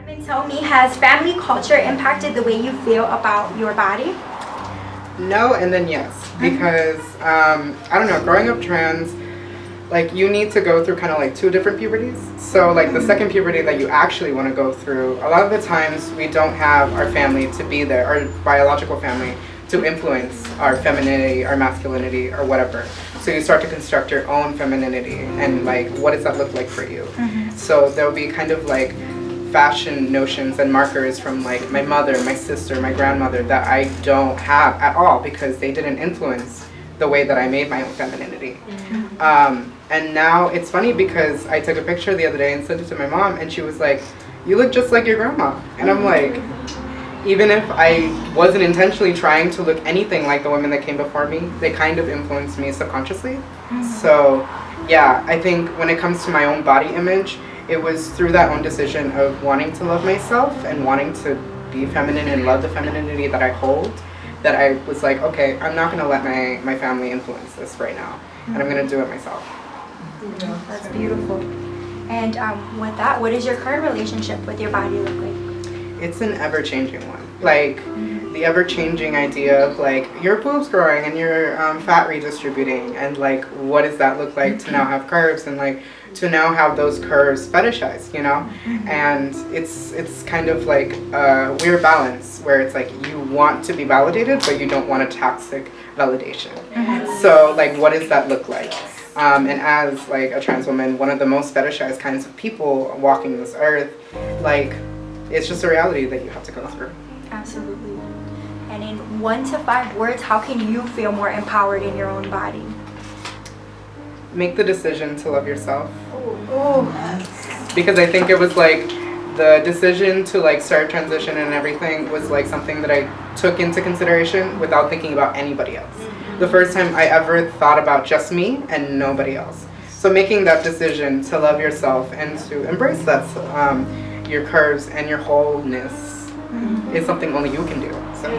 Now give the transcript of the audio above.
Carmen, tell me, has family culture impacted the way you feel about your body? No, and then yes, because I don't know, growing up trans, like you need to go through kind of like two different puberties. So like the second puberty that you actually want to go through, a lot of the times we don't have our family to be there, our biological family, to influence our femininity, our masculinity, or whatever. So you start to construct your own femininity and like what does that look like for you? So there'll be kind of like fashion notions and markers from like my mother, my sister, my grandmother that I don't have at all because they didn't influence the way that I made my own femininity. And now it's funny because I took a picture the other day and sent it to my mom and she was like, "You look just like your grandma." And I'm like, even if I wasn't intentionally trying to look anything like the women that came before me, they kind of influenced me subconsciously. So yeah, I think when it comes to my own body image, it was through that own decision of wanting to love myself and wanting to be feminine and love the femininity that I hold, that I was like, okay, I'm not gonna let my family influence this right now, and I'm gonna do it myself. That's beautiful. And with that, what does your current relationship with your body look like? It's an ever-changing one. Like the ever-changing idea of like your boobs growing and your fat redistributing, and like what does that look like to now have curves and like to now have those curves fetishized, you know? And it's kind of like a weird balance where it's like you want to be validated, but you don't want a toxic validation. So like what does that look like? And as like a trans woman, one of the most fetishized kinds of people walking this earth, like it's just a reality that you have to go through. Absolutely. And in 1 to 5 words, how can you feel more empowered in your own body? Make the decision to love yourself. Because I think it was like the decision to like start transition and everything was like something that I took into consideration without thinking about anybody else. The first time I ever thought about just me and nobody else. So making that decision to love yourself and to embrace that, your curves and your wholeness is something only you can do. So.